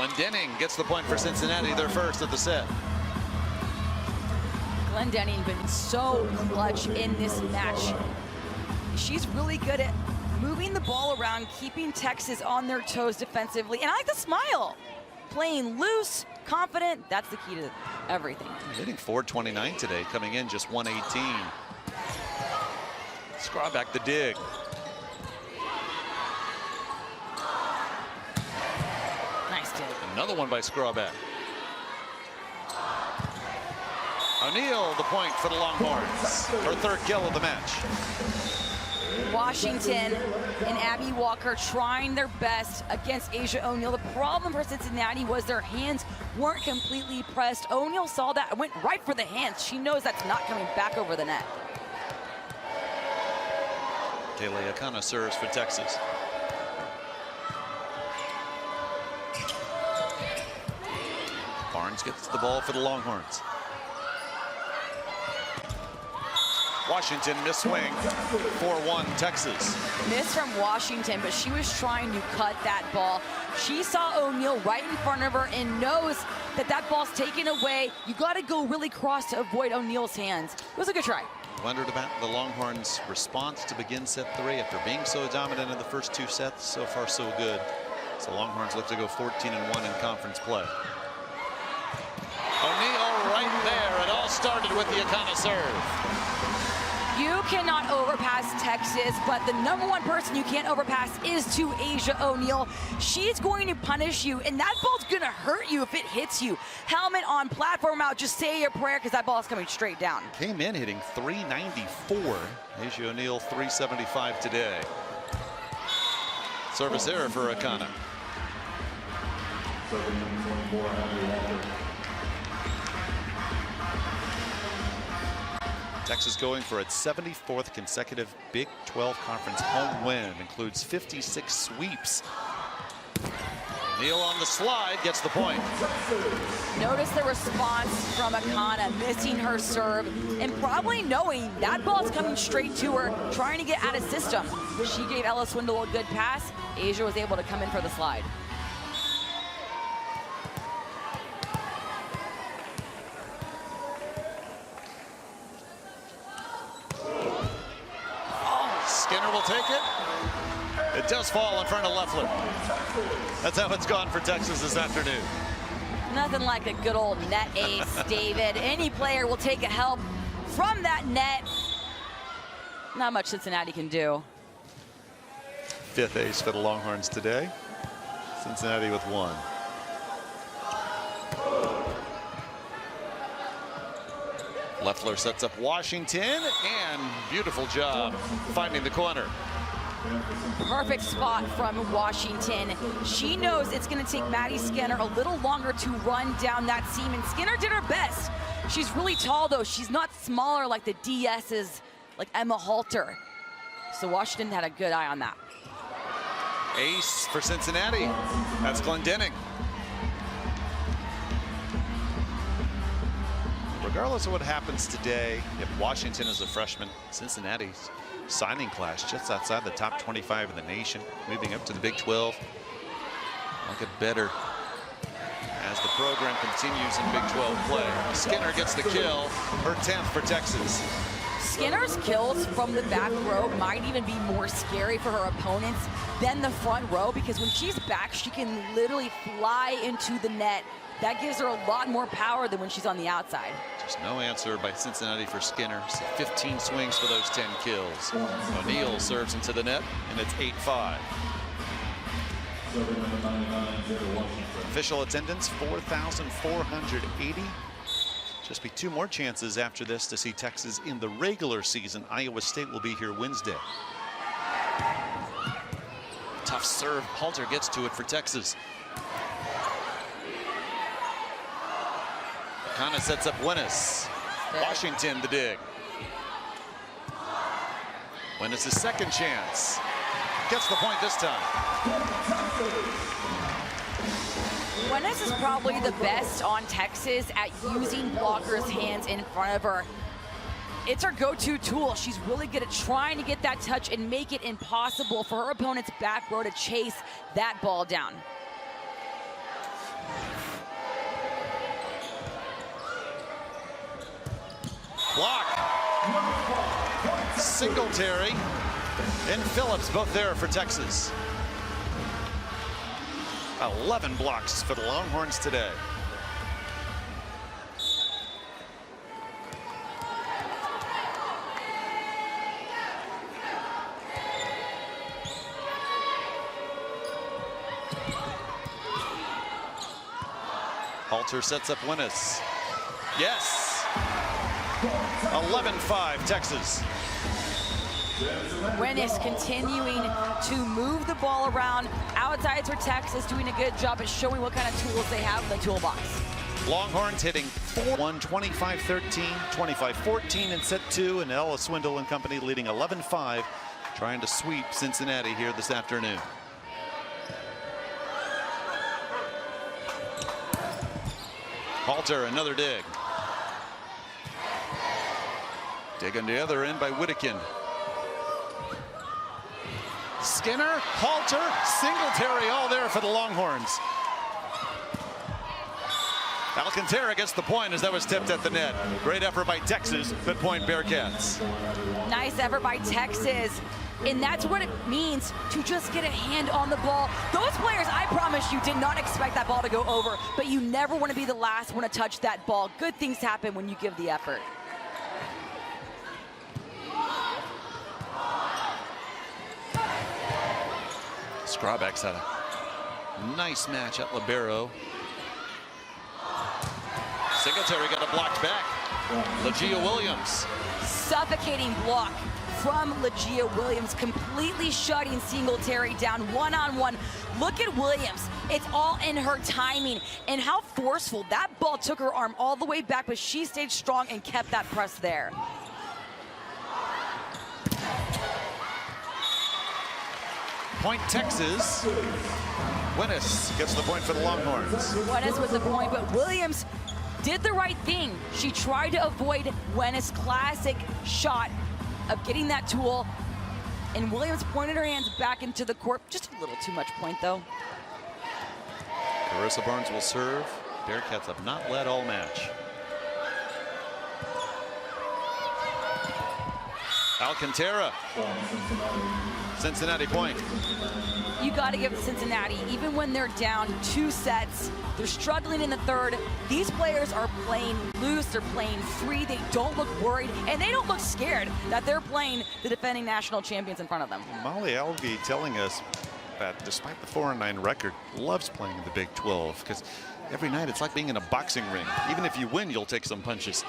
Glendening gets the point for Cincinnati, their first of the set. Glendening been so clutch in this match. She's really good at moving the ball around, keeping Texas on their toes defensively. And I like the smile. Playing loose, confident, that's the key to everything. Hitting 429 today, coming in just 118. Skrawbeck the dig. Nice dig. Another one by Skrawbeck. O'Neal the point for the Longhorns. Her third kill of the match. Washington and Abby Walker trying their best against Asia O'Neal. The problem for Cincinnati was their hands weren't completely pressed. O'Neal saw that and went right for the hands. She knows that's not coming back over the net. Kayla Akana serves for Texas. Barnes gets the ball for the Longhorns. Washington miss swing, 4-1 Texas. Miss from Washington, but she was trying to cut that ball. She saw O'Neal right in front of her and knows that that ball's taken away. You got to go really cross to avoid O'Neal's hands. It was a good try. Wondered about the Longhorns' response to begin set 3 after being so dominant in the first 2 sets. So far, so good. So Longhorns look to go 14-1 in conference play. O'Neal right there. It all started with the Akana serve. You cannot overpass Texas, but the #1 person you can't overpass is to Asia O'Neal. She's going to punish you, and that ball's going to hurt you if it hits you. Helmet on, platform out, just say your prayer because that ball's coming straight down. Came in hitting 394. Asia O'Neal 375 today. Service error for Akana. Texas going for its 74th consecutive Big 12 Conference home win. Includes 56 sweeps. O'Neal on the slide gets the point. Notice the response from Akana, missing her serve and probably knowing that ball's coming straight to her, trying to get out of system. She gave Ella Swindle a good pass. Asia was able to come in for the slide. Skinner will take it. It does fall in front of Leffler. That's how it's gone for Texas this afternoon. Nothing like a good old net ace, David. Any player will take a help from that net. Not much Cincinnati can do. 5th ace for the Longhorns today. Cincinnati with 1. Leffler sets up Washington, and beautiful job finding the corner. Perfect spot from Washington. She knows it's going to take Maddie Skinner a little longer to run down that seam, and Skinner did her best. She's really tall, though. She's not smaller like the DS's, like Emma Halter. So Washington had a good eye on that. Ace for Cincinnati. That's Glendening. Regardless of what happens today, if Washington is a freshman, Cincinnati's signing class just outside the top 25 in the nation, moving up to the Big 12. I'll get better as the program continues in Big 12 play. Skinner gets the kill, her 10th for Texas. Skinner's kills from the back row might even be more scary for her opponents than the front row, because when she's back, she can literally fly into the net. That gives her a lot more power than when she's on the outside. Just no answer by Cincinnati for Skinner. So 15 swings for those 10 kills. O'Neal serves into the net, and it's 8-5. Official attendance, 4,480. Just be 2 more chances after this to see Texas in the regular season. Iowa State will be here Wednesday. Tough serve. Halter gets to it for Texas. Akana sets up Winnes. Washington the dig. Winnes' second chance. Gets the point this time. Winnes is probably the best on Texas at using blockers' hands in front of her. It's her go-to tool. She's really good at trying to get that touch and make it impossible for her opponent's back row to chase that ball down. Block. Singletary and Phillips both there for Texas. 11 blocks for the Longhorns today. Halter sets up Winnis. Yes. 11-5 Texas. Winnis continuing to move the ball around. Outsides for Texas, doing a good job at showing what kind of tools they have in the toolbox. Longhorns hitting 4-1, 25-13, 25-14 in set 2, and Ella Swindle and company leading 11-5, trying to sweep Cincinnati here this afternoon. Halter, another dig. Dig on the other end by Whittekin. Skinner, Halter, Singletary, all there for the Longhorns. Alcantara gets the point as that was tipped at the net. Great effort by Texas, but point Bearcats. Nice effort by Texas. And that's what it means to just get a hand on the ball. Those players, I promise you, did not expect that ball to go over, but you never want to be the last one to touch that ball. Good things happen when you give the effort. Scrabback's had a nice match at libero. Singletary got it blocked back. Legia Williams. Suffocating block from Legia Williams, completely shutting Singletary down one-on-one. Look at Williams. It's all in her timing and how forceful. That ball took her arm all the way back, but she stayed strong and kept that press there. Point Texas. Winnis gets the point for the Longhorns. Winnis with the point, but Williams did the right thing. She tried to avoid Winnis' classic shot of getting that tool, and Williams pointed her hands back into the court. Just a little too much point, though. Carissa Barnes will serve. Bearcats have not led all match. Alcantara. Cincinnati point. You got to give Cincinnati, even when they're down 2 sets, they're struggling in the third. These players are playing loose, they're playing free, they don't look worried, and they don't look scared that they're playing the defending national champions in front of them. Molly Alvey telling us that despite the 4-9 record, loves playing in the Big 12, because every night it's like being in a boxing ring. Even if you win, you'll take some punches.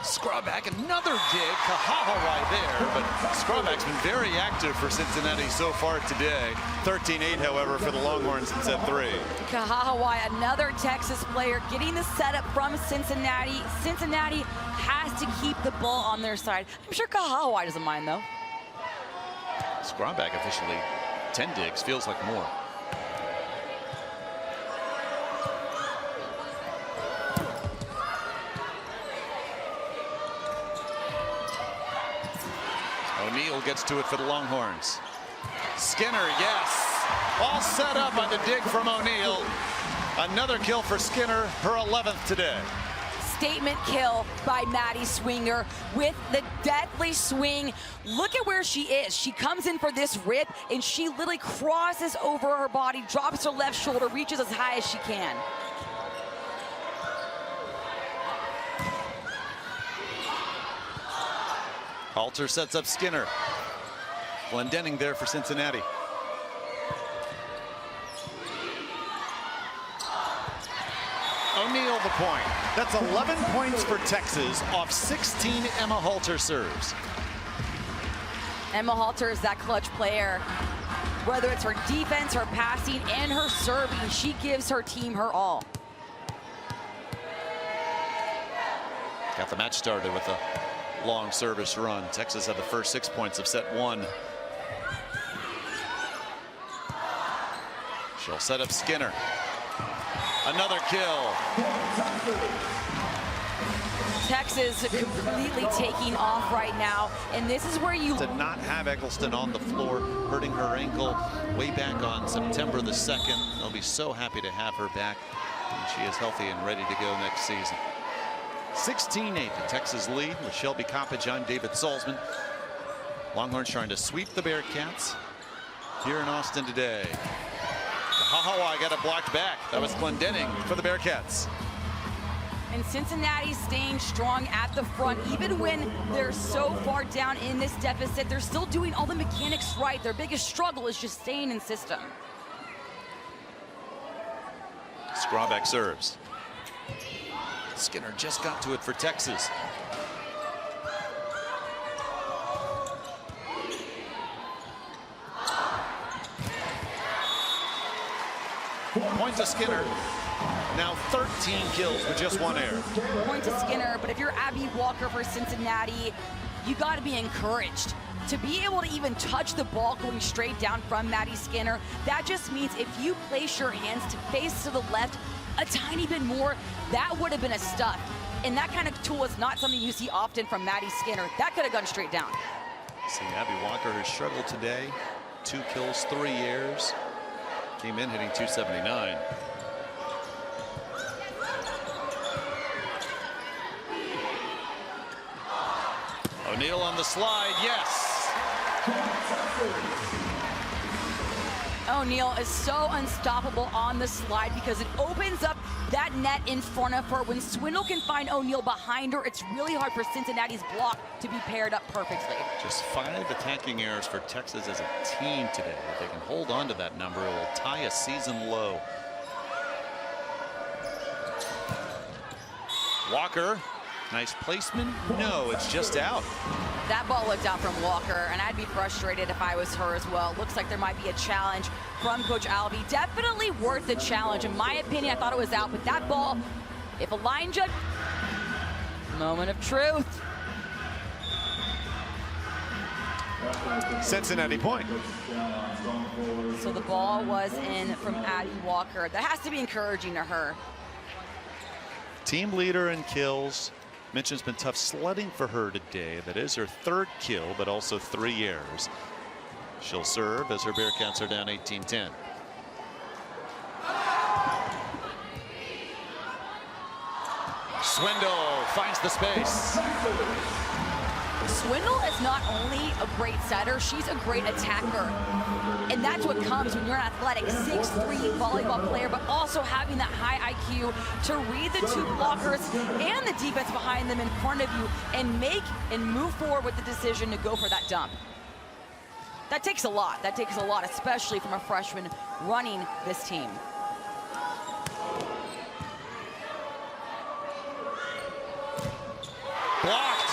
Scrabback, another dig. Kahaha right there, but Scrabback's been very active for Cincinnati so far today. 13-8, however, for the Longhorns in set 3. Kahahawai, another Texas player, getting the setup from Cincinnati. Cincinnati has to keep the ball on their side. I'm sure Kahahawai doesn't mind, though. Scrabback officially 10 digs, feels like more. O'Neal gets to it for the Longhorns. Skinner, yes. All set up by the dig from O'Neal. Another kill for Skinner, her 11th today. Statement kill by Maddie Swinger with the deadly swing. Look at where she is. She comes in for this rip, and she literally crosses over her body, drops her left shoulder, reaches as high as she can. Halter sets up Skinner. Glendenning there for Cincinnati. O'Neal the point. That's 11 points for Texas off 16 Emma Halter serves. Emma Halter is that clutch player. Whether it's her defense, her passing, and her serving, she gives her team her all. Got the match started with a long service run. Texas had the first 6 points of set 1. She'll set up Skinner. Another kill. Texas completely taking off right now, and this is where you to not have Eggleston on the floor, hurting her ankle way back on September the 2nd. They'll be so happy to have her back when she is healthy and ready to go next season. 16-8, the Texas lead with Shelby Coppage. I'm David Salzman. Longhorns trying to sweep the Bearcats here in Austin today. I got it blocked back. That was Glendenning for the Bearcats. And Cincinnati staying strong at the front, even when they're so far down in this deficit. They're still doing all the mechanics right. Their biggest struggle is just staying in system. Skrawbeck serves. Skinner just got to it for Texas. Point to Skinner. Now 13 kills with just one error. Point to Skinner, but if you're Abby Walker for Cincinnati, you got to be encouraged. To be able to even touch the ball going straight down from Maddie Skinner, that just means if you place your hands to face to the left a tiny bit more, that would have been a stuff. And that kind of tool is not something you see often from Maddie Skinner. That could have gone straight down. See, Abby Walker has struggled today. 2 kills, 3 errors. Came in hitting .279. O'Neal on the slide, yes. O'Neal is so unstoppable on the slide because it opens up that net in front of her. When Swindle can find O'Neal behind her, it's really hard for Cincinnati's block to be paired up perfectly. Just 5 attacking errors for Texas as a team today. If they can hold on to that number, it will tie a season low. Walker, nice placement. No, it's just out. That ball looked out from Walker, and I'd be frustrated if I was her as well. Looks like there might be a challenge from Coach Alvey. Definitely worth the challenge. In my opinion, I thought it was out, but that ball, if a line judge, moment of truth. Cincinnati point. So the ball was in from Abby Walker. That has to be encouraging to her. Team leader in kills. Mentioned it's been tough sledding for her today. That is her 3rd kill, but also 3 errors. She'll serve as her Bearcats are down 18-10. Swindle finds the space. Swindle is not only a great setter, she's a great attacker. And that's what comes when you're an athletic 6'3" volleyball player, but also having that high IQ to read the 2 blockers and the defense behind them in front of you and make and move forward with the decision to go for that dump. That takes a lot. That takes a lot, especially from a freshman running this team. Blocked.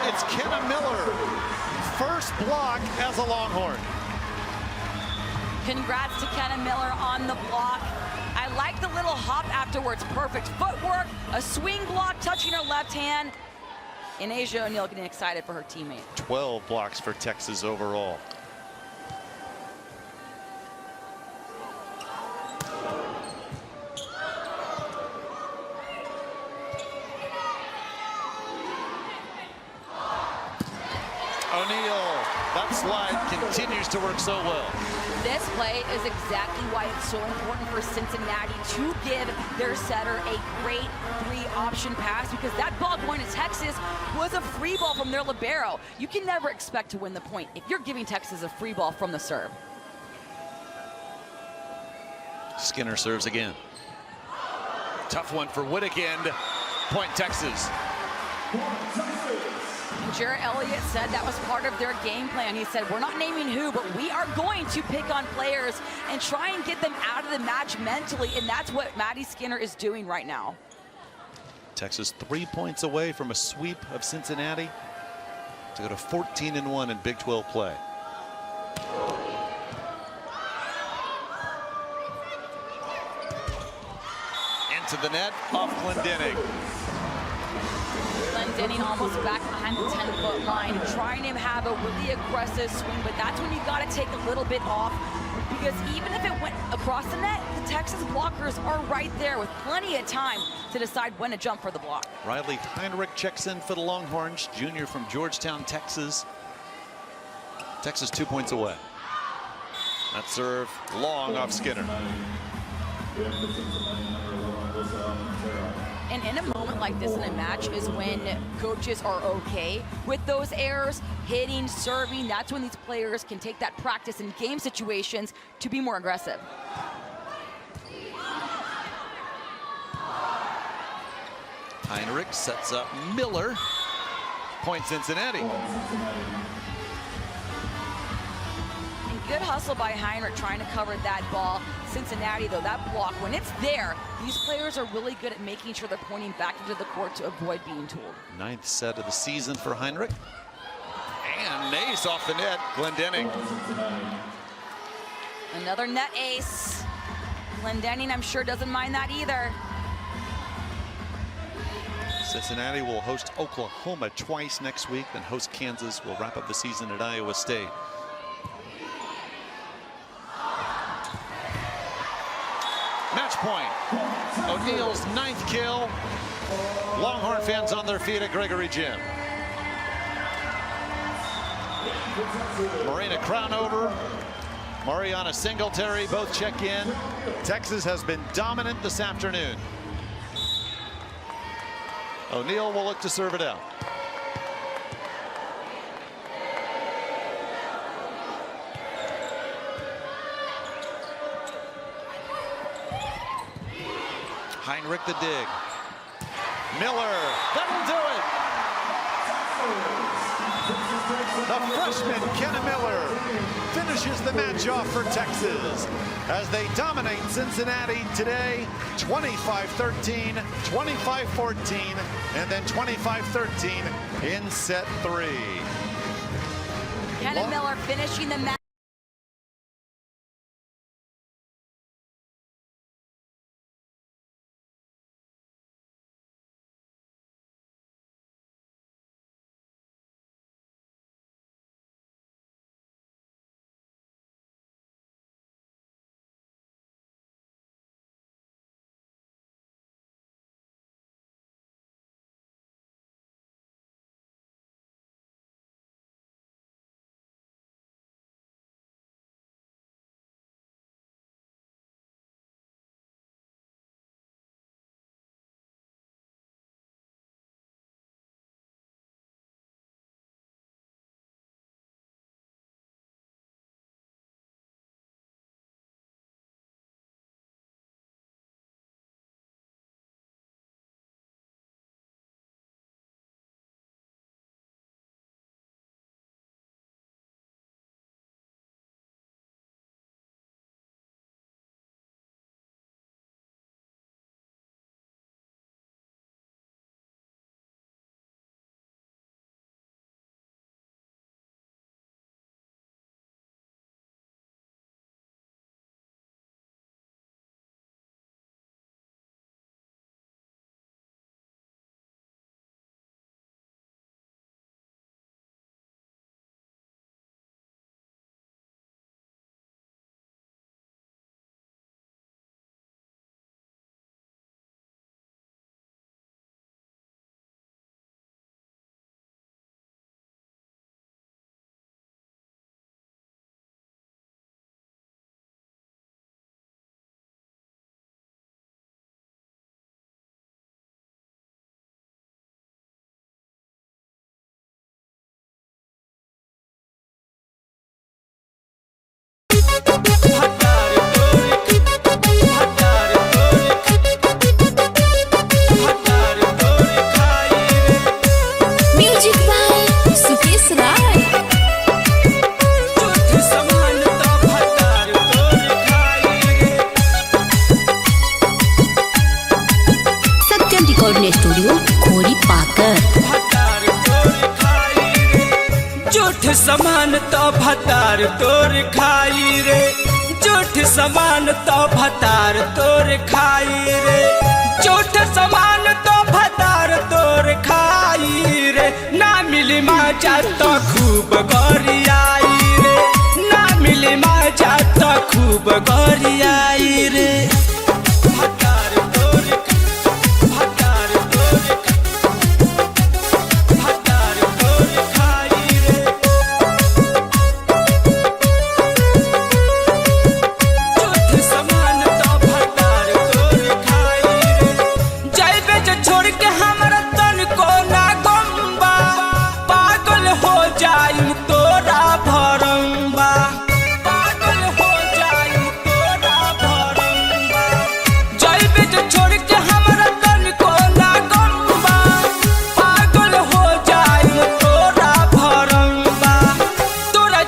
It's Kenna Miller. First block as a Longhorn. Congrats to Kenna Miller on the block. I like the little hop afterwards. Perfect footwork, a swing block touching her left hand. And Asia O'Neal getting excited for her teammate. 12 blocks for Texas overall. O'Neal, that slide continues to work so well. This play is exactly why it's so important for Cincinnati to give their setter a great 3-option pass, because that ball going to Texas was a free ball from their libero. You can never expect to win the point if you're giving Texas a free ball from the serve. Skinner serves again. Tough one for Whittick. Point Texas. Jarrett Elliott said that was part of their game plan. He said, we're not naming who, but we are going to pick on players and try and get them out of the match mentally, and that's what Maddie Skinner is doing right now. Texas 3 points away from a sweep of Cincinnati to go to 14-1 in Big 12 play. Into the net, off Glendenning. Glendenning almost back behind the 10-foot line, trying to have a really aggressive swing, but that's when you got to take a little bit off, because even if it went across the net, the Texas blockers are right there with plenty of time to decide when to jump for the block. Riley Heinrich checks in for the Longhorns, junior from Georgetown, Texas. Texas 2 points away. That serve long off Skinner. And And in a moment like this in a match is when coaches are okay with those errors, hitting, serving. That's when these players can take that practice in game situations to be more aggressive. Heinrich sets up Miller. Point Cincinnati. And good hustle by Heinrich trying to cover that ball. Cincinnati, though, that block, when it's there, these players are really good at making sure they're pointing back into the court to avoid being tooled. 9th set of the season for Heinrich. And an ace off the net, Glendenning. Another net ace. Glendenning, I'm sure, doesn't mind that either. Cincinnati will host Oklahoma twice next week, then host Kansas. Will wrap up the season at Iowa State. Match point. O'Neal's 9th kill. Longhorn fans on their feet at Gregory Gym. Marina Crownover, Mariana Singletary both check in. Texas has been dominant this afternoon. O'Neal will look to serve it out. Heinrich the dig. Miller, that'll do it. The freshman, Kenna Miller, finishes the match off for Texas as they dominate Cincinnati today, 25-13, 25-14, and then 25-13 in set 3. Kenna Miller finishing the match. Studio खोरी पाकर झूठ समान तो भतार तोर खाई रे, झूठ समान तो भतार तोर खाई रे, झूठ समान तो भतार तोर खाई रे। ना मिली मजा तो खूब गोरियाई रे, ना मिली मजा तो खूब गोरियाई रे।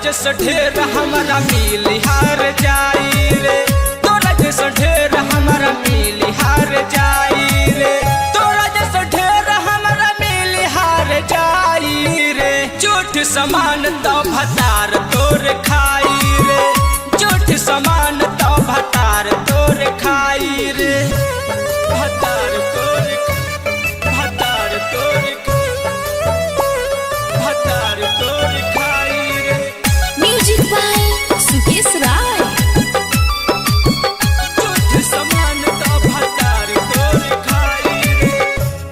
जैसा ढेर हमारा मिल हार जाई रे, तोरा जैसा ढेर हमारा मिल हार जाई रे, तोरा जैसा ढेर हमारा मिल हार जाई रे। झूठ समान तो भतार तोर खाई रे, झूठ समान तो भतार तोर खाई रे, भतार तोर भतार तोर भतार तोर खाई रे। म्यूजिक बाय सुकेश राय। झूठ समान तो भतार तोर खाई रे।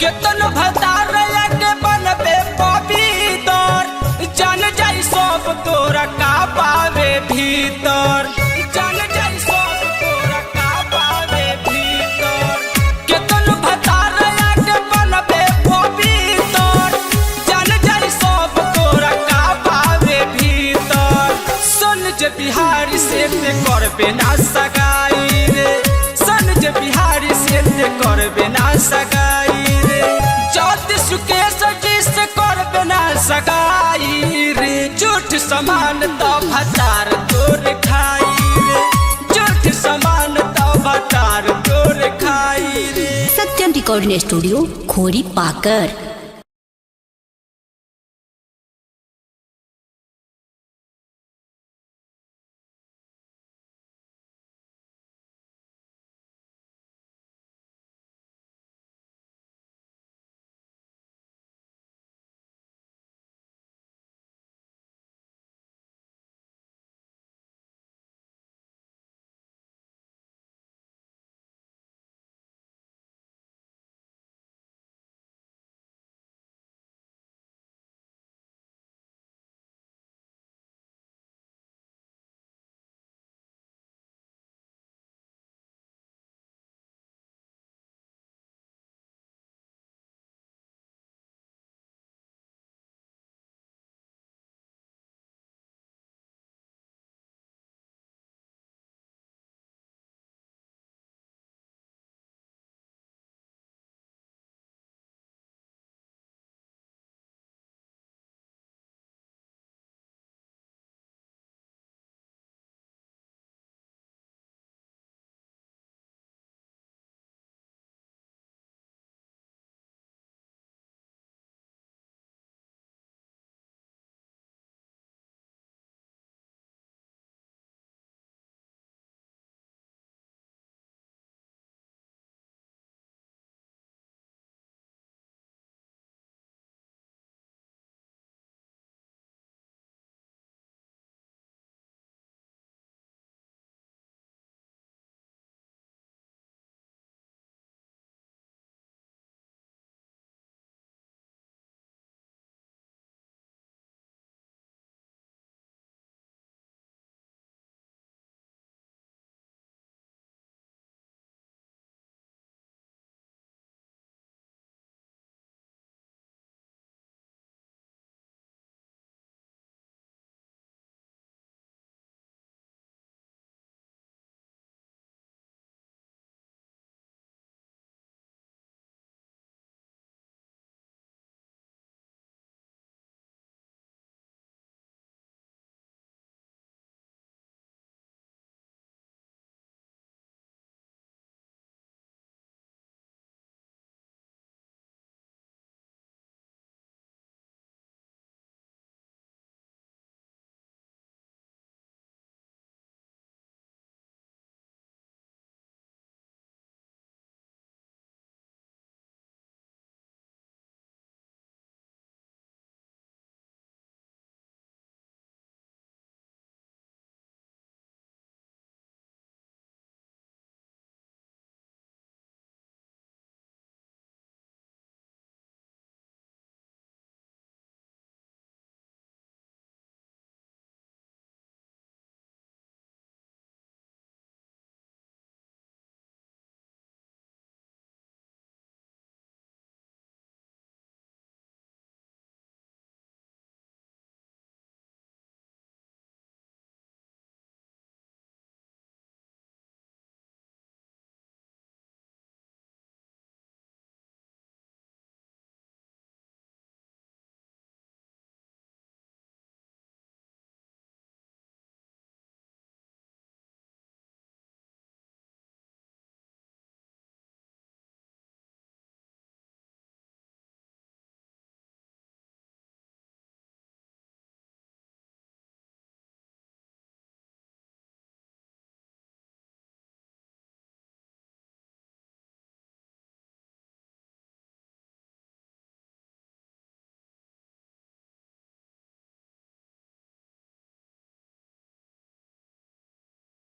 केतन भतार लगे बनबे पवित्र, जान जाई सब तोरा का पावे भीतर, जान जाई सब तोरा का पावे भीतर। केतन भतार लगे बनबे पवित्र, जान जाई सब तोरा का पावे भीतर। सुन जे बिहारी से ते करबे ना सगाई रे, सुन जे बिहारी से ते करबे ना सगाई रे, ज्योति सुकेश जी से करबे ना सगाई रे। झूठ समान तो भतार तोर खाई रे, झूठ समान तो भतार तोर खाई रे। सत्यम रिकॉर्डिंग स्टूडियो खोरी पाकर।